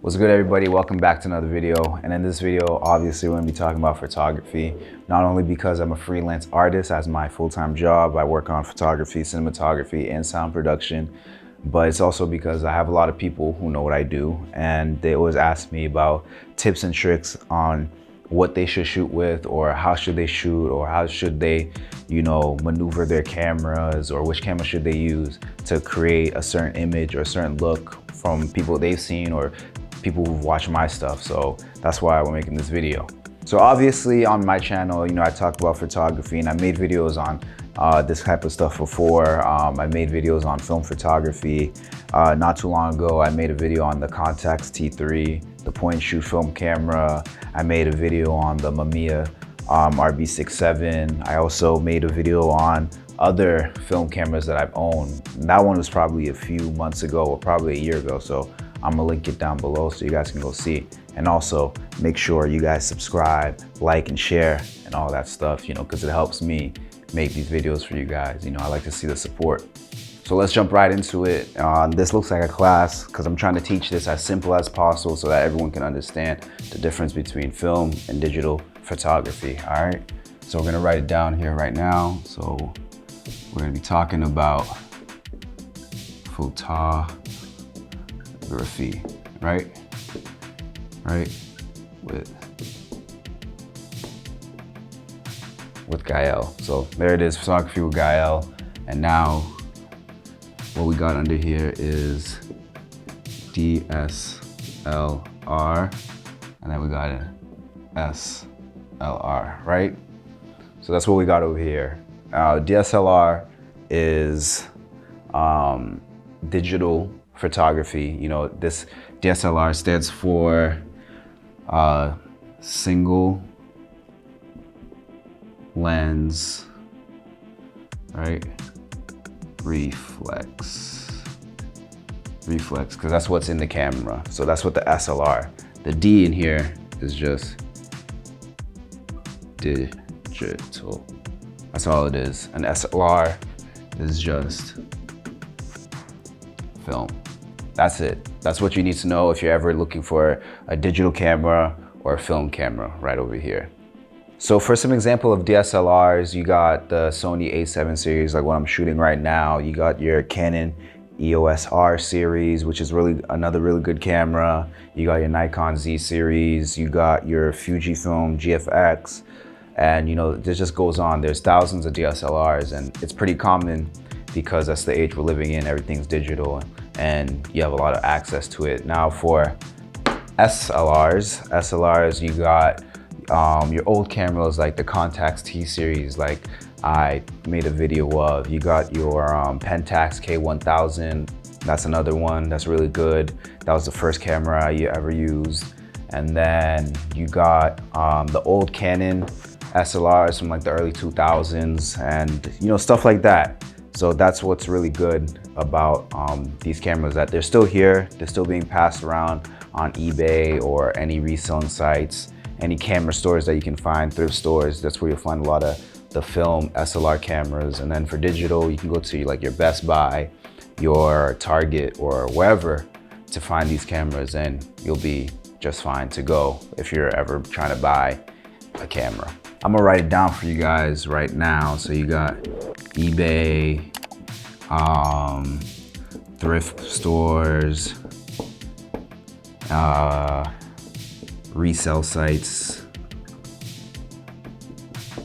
What's good, everybody? Welcome back to another video. And in this video, obviously, we're gonna be talking about photography, not only because I'm a freelance artist as my full-time job. I work on photography, cinematography, and sound production, but it's also because I have a lot of people who know what I do, and they always ask me about tips and tricks on what they should shoot with, or how should they shoot, or how should they, maneuver their cameras, or which camera should they use to create a certain image or a certain look from people they've seen or people who've watched my stuff. So that's why we're making this video. So obviously on my channel, I talk about photography, and I made videos on this type of stuff before. I made videos on film photography. Not too long ago, I made a video on the Contax T3, the point and shoot film camera. I made a video on the Mamiya RB67. I also made a video on other film cameras that I've owned. And that one was probably a few months ago, or probably a year ago. So I'm gonna link it down below so you guys can go see. And also make sure you guys subscribe, like, and share, and all that stuff, because it helps me make these videos for you guys. I like to see the support. So let's jump right into it. This looks like a class because I'm trying to teach this as simple as possible so that everyone can understand the difference between film and digital photography, all right? So we're gonna write it down here right now. So we're gonna be talking about photography, right? With Gahel. So there it is, photography with Gahel. And now what we got under here is DSLR, and then we got an SLR, right? So that's what we got over here. DSLR is digital photography. This DSLR stands for single lens, right? Reflex, because that's what's in the camera. So that's what the SLR. The D in here is just digital. That's all it is. An SLR is just film. That's it. That's what you need to know if you're ever looking for a digital camera or a film camera, right over here. So for some example of DSLRs, you got the Sony A7 series, like what I'm shooting right now. You got your Canon EOS R series, which is another really good camera. You got your Nikon Z series. You got your Fujifilm GFX. And this just goes on. There's thousands of DSLRs, and it's pretty common because that's the age we're living in. Everything's digital and you have a lot of access to it. Now for SLRs, you got your old cameras like the Contax T series, like I made a video of. You got your Pentax K1000. That's another one that's really good. That was the first camera I ever used. And then you got the old Canon SLRs from like the early 2000s, and stuff like that. So that's what's really good about these cameras, that they're still here. They're still being passed around on eBay or any reselling sites, any camera stores that you can find, thrift stores. That's where you'll find a lot of the film SLR cameras. And then for digital, you can go to like your Best Buy, your Target, or wherever to find these cameras, and you'll be just fine to go if you're ever trying to buy a camera. I'm gonna write it down for you guys right now. So you got eBay, thrift stores, resale sites,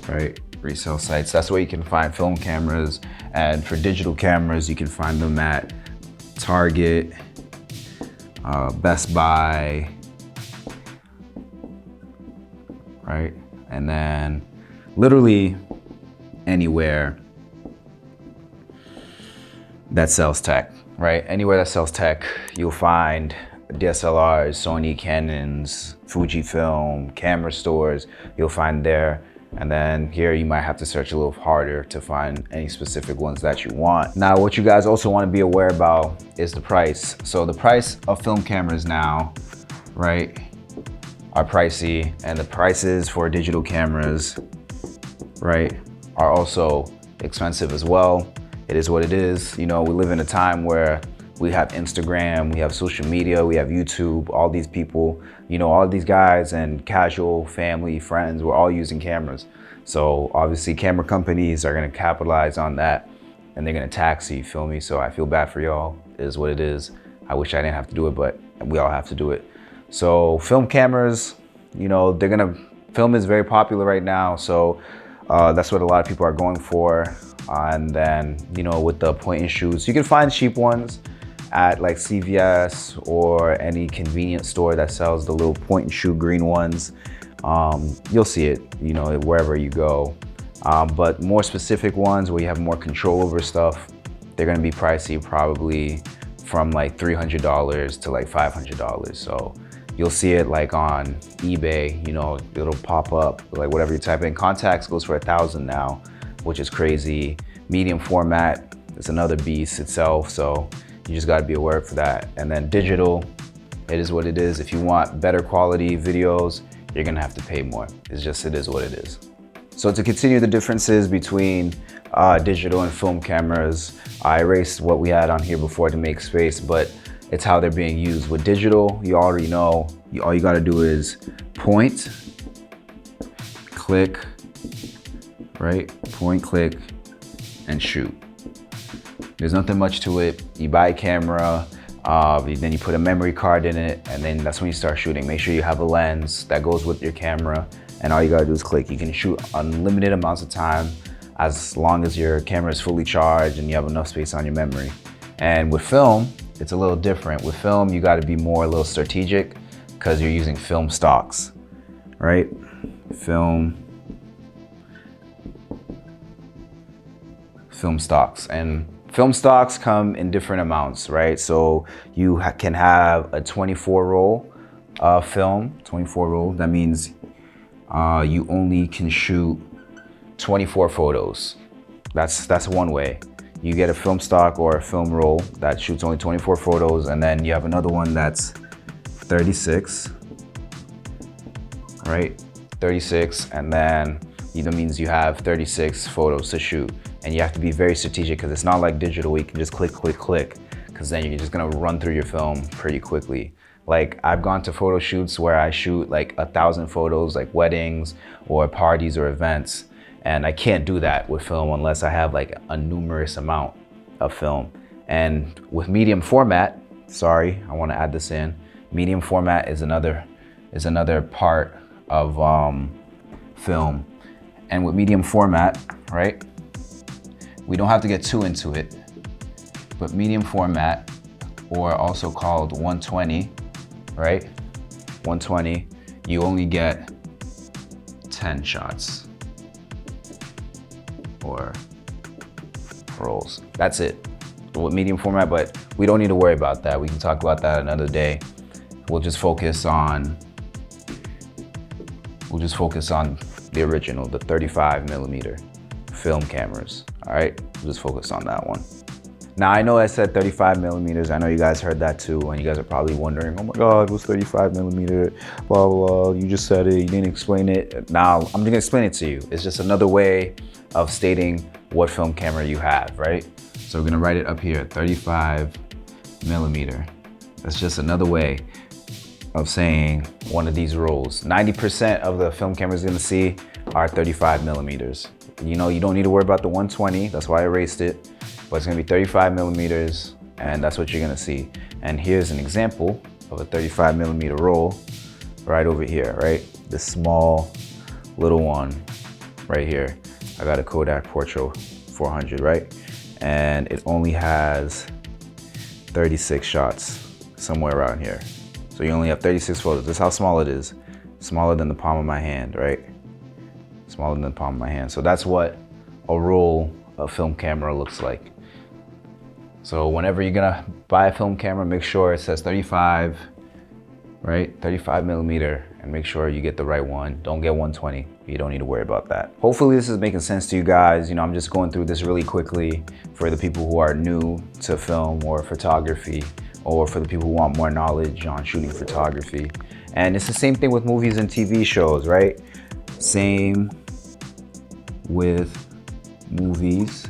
right? Resale sites, that's where you can find film cameras. And for digital cameras, you can find them at Target, Best Buy, right? And then literally anywhere that sells tech, right? Anywhere that sells tech, you'll find DSLRs, Sony, Canons, Fujifilm, camera stores, you'll find there. And then here you might have to search a little harder to find any specific ones that you want. Now, what you guys also want to be aware about is the price. So the price of film cameras now, right, are pricey, and the prices for digital cameras, right, are also expensive as well. It is what it is. We live in a time where We have Instagram, we have social media, we have YouTube, all these people, you know, all these guys and casual family, friends, we're all using cameras. So obviously camera companies are gonna capitalize on that and they're gonna tax you, feel me? So I feel bad for y'all, it is what it is. I wish I didn't have to do it, but we all have to do it. So film cameras, you know, film is very popular right now. So that's what a lot of people are going for. And then, you know, with the point and shoots, you can find cheap ones at like CVS or any convenience store that sells the little point and shoot green ones. You'll see it, you know, wherever you go. But more specific ones where you have more control over stuff, they're gonna be pricey, probably from like $300 to like $500. So you'll see it like on eBay, you know, it'll pop up, like whatever you type in. Contacts goes for $1,000 now, which is crazy. Medium format is another beast itself, so you just gotta be aware for that. And then digital, it is what it is. If you want better quality videos, you're gonna have to pay more. It is what it is. So to continue the differences between digital and film cameras, I erased what we had on here before to make space, but it's how they're being used. With digital, you already know, all you gotta do is point, click, right? Point, click, and shoot. There's nothing much to it. You buy a camera, then you put a memory card in it, and then that's when you start shooting. Make sure you have a lens that goes with your camera, and all you gotta do is click. You can shoot unlimited amounts of time as long as your camera is fully charged and you have enough space on your memory. And with film, it's a little different. With film, you gotta be a little strategic because you're using film stocks, right? Film stocks. And film stocks come in different amounts, right? So you can have a 24 roll film, 24 roll. That means you only can shoot 24 photos. That's one way. You get a film stock or a film roll that shoots only 24 photos, and then you have another one that's 36, right? 36, and then either means you have 36 photos to shoot. And you have to be very strategic because it's not like digital where you can just click, click, click, because then you're just gonna run through your film pretty quickly. Like I've gone to photo shoots where I shoot like 1,000 photos, like weddings or parties or events. And I can't do that with film unless I have like a numerous amount of film. And with medium format, sorry, I wanna add this in. Medium format is another part of film. And with medium format, right? We don't have to get too into it, but medium format, or also called 120, right? 120, you only get 10 shots or rolls. That's it with medium format, but we don't need to worry about that. We can talk about that another day. We'll just focus on the original, the 35mm film cameras. All right, we'll just focus on that one. Now I know I said 35mm. I know you guys heard that too, and you guys are probably wondering, oh my God, what's 35mm? Blah, blah, blah. You just said it, you didn't explain it. Now I'm gonna explain it to you. It's just another way of stating what film camera you have, right? So we're gonna write it up here, 35mm. That's just another way of saying one of these rolls. 90% of the film cameras you're gonna see are 35mm. You know, you don't need to worry about the 120, that's why I erased it, but it's gonna be 35mm, and that's what you're gonna see. And here's an example of a 35mm roll right over here, right? This small little one right here. I got a Kodak Portrait 400, right? And it only has 36 shots, somewhere around here. So you only have 36 photos. This is how small it is. Smaller than the palm of my hand, right? Smaller than the palm of my hand. So that's what a roll of film camera looks like. So whenever you're gonna buy a film camera, make sure it says 35, right? 35mm, and make sure you get the right one. Don't get 120. You don't need to worry about that. Hopefully this is making sense to you guys. You know, I'm just going through this really quickly for the people who are new to film or photography, or for the people who want more knowledge on shooting photography. And it's the same thing with movies and TV shows, right? Same with movies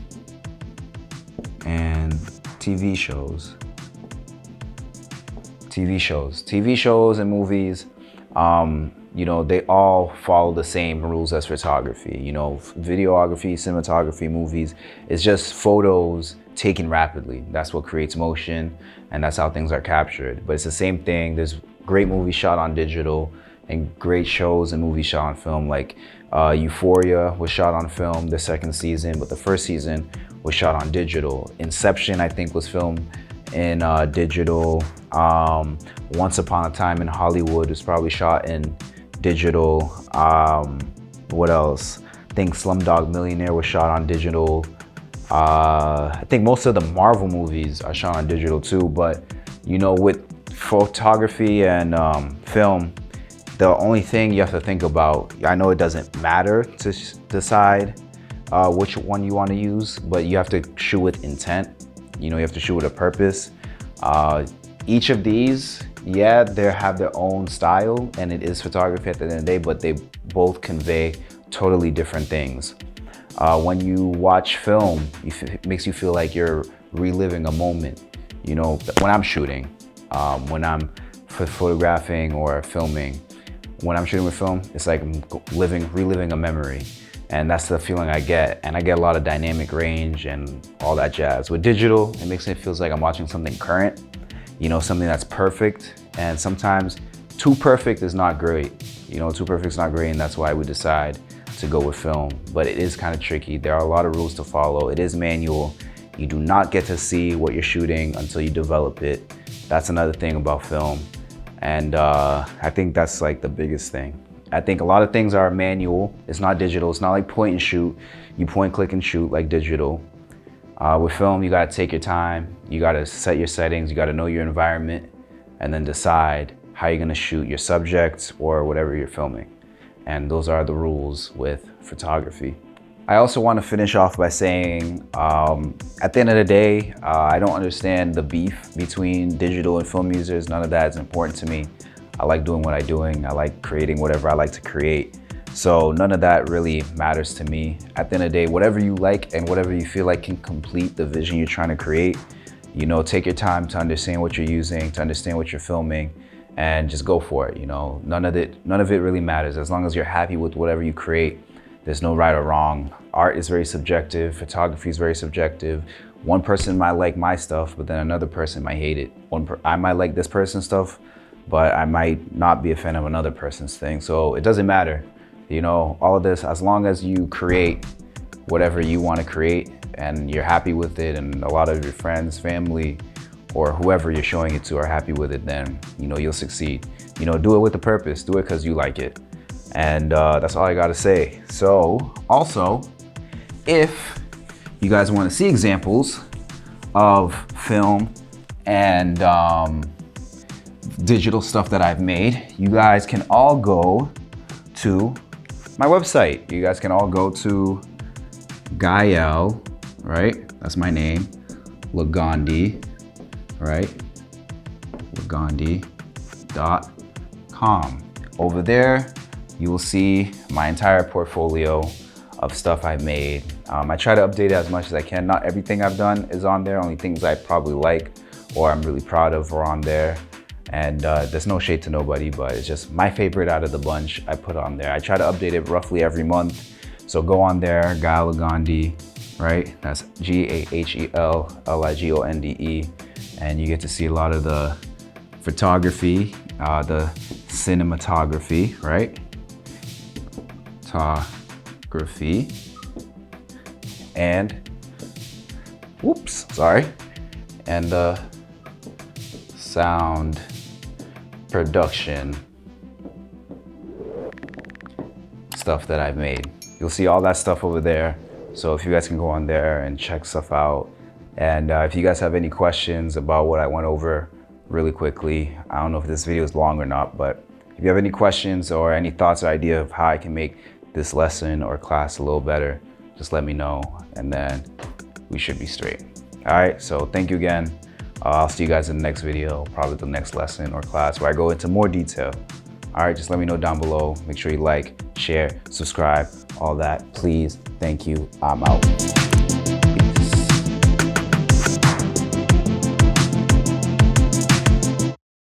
and TV shows. TV shows and movies, you know, they all follow the same rules as photography. You know, videography, cinematography, movies, it's just photos taken rapidly. That's what creates motion, and that's how things are captured. But it's the same thing. There's great movies shot on digital and great shows and movies shot on film. Like Euphoria was shot on film, the second season, but the first season was shot on digital. Inception, I think, was filmed in digital. Once Upon a Time in Hollywood was probably shot in digital. What else? I think Slumdog Millionaire was shot on digital. I think most of the Marvel movies are shot on digital too, but you know, with photography and film, the only thing you have to think about, I know it doesn't matter to decide which one you want to use, but you have to shoot with intent. You know, you have to shoot with a purpose. Each of these, yeah, they have their own style, and it is photography at the end of the day, but they both convey totally different things. When you watch film, it makes you feel like you're reliving a moment. You know, when I'm shooting, when I'm photographing or filming, when I'm shooting with film, it's like I'm reliving a memory. And that's the feeling I get. And I get a lot of dynamic range and all that jazz. With digital, it makes it feel like I'm watching something current, you know, something that's perfect. And sometimes too perfect is not great. You know, too perfect is not great, and that's why we decide to go with film. But it is kind of tricky. There are a lot of rules to follow. It is manual. You do not get to see what you're shooting until you develop it. That's another thing about film. And I think that's like the biggest thing. I think a lot of things are manual. It's not digital. It's not like point and shoot. You point, click, and shoot like digital. With film, you gotta take your time. You gotta set your settings. You gotta know your environment, and then decide how you're gonna shoot your subjects or whatever you're filming. And those are the rules with photography. I also want to finish off by saying, at the end of the day, I don't understand the beef between digital and film users. None of that is important to me. I like doing what I'm doing. I like creating whatever I like to create. So none of that really matters to me. At the end of the day, whatever you like and whatever you feel like can complete the vision you're trying to create, you know, take your time to understand what you're using, to understand what you're filming, and just go for it. You know, none of it really matters. As long as you're happy with whatever you create, there's no right or wrong. Art is very subjective. Photography is very subjective. One person might like my stuff, but then another person might hate it. I might like this person's stuff, but I might not be a fan of another person's thing. So it doesn't matter. You know, all of this, as long as you create whatever you want to create and you're happy with it, and a lot of your friends, family, or whoever you're showing it to are happy with it, then, you know, you'll succeed. You know, do it with a purpose. Do it because you like it. And that's all I gotta say. So also, if you guys want to see examples of film and digital stuff that I've made, you guys can all go to my website. You guys can all go to Gahel, right? That's my name, Lagandhi, right? Lagandhi.com. Over there, you will see my entire portfolio of stuff I've made. I try to update it as much as I can. Not everything I've done is on there. Only things I probably like or I'm really proud of are on there. And there's no shade to nobody, but it's just my favorite out of the bunch I put on there. I try to update it roughly every month. So go on there, Gahel Lagandhi, right? That's Gahel-Ligonde. And you get to see a lot of the photography, the cinematography, right? Photography. And, whoops, sorry. And the sound production stuff that I've made. You'll see all that stuff over there. So if you guys can go on there and check stuff out. And if you guys have any questions about what I went over really quickly, I don't know if this video is long or not, but if you have any questions or any thoughts or idea of how I can make this lesson or class a little better, just let me know, and then we should be straight. All right, so thank you again. I'll see you guys in the next video, probably the next lesson or class where I go into more detail. All right, just let me know down below. Make sure you like, share, subscribe, all that. Please, thank you, I'm out.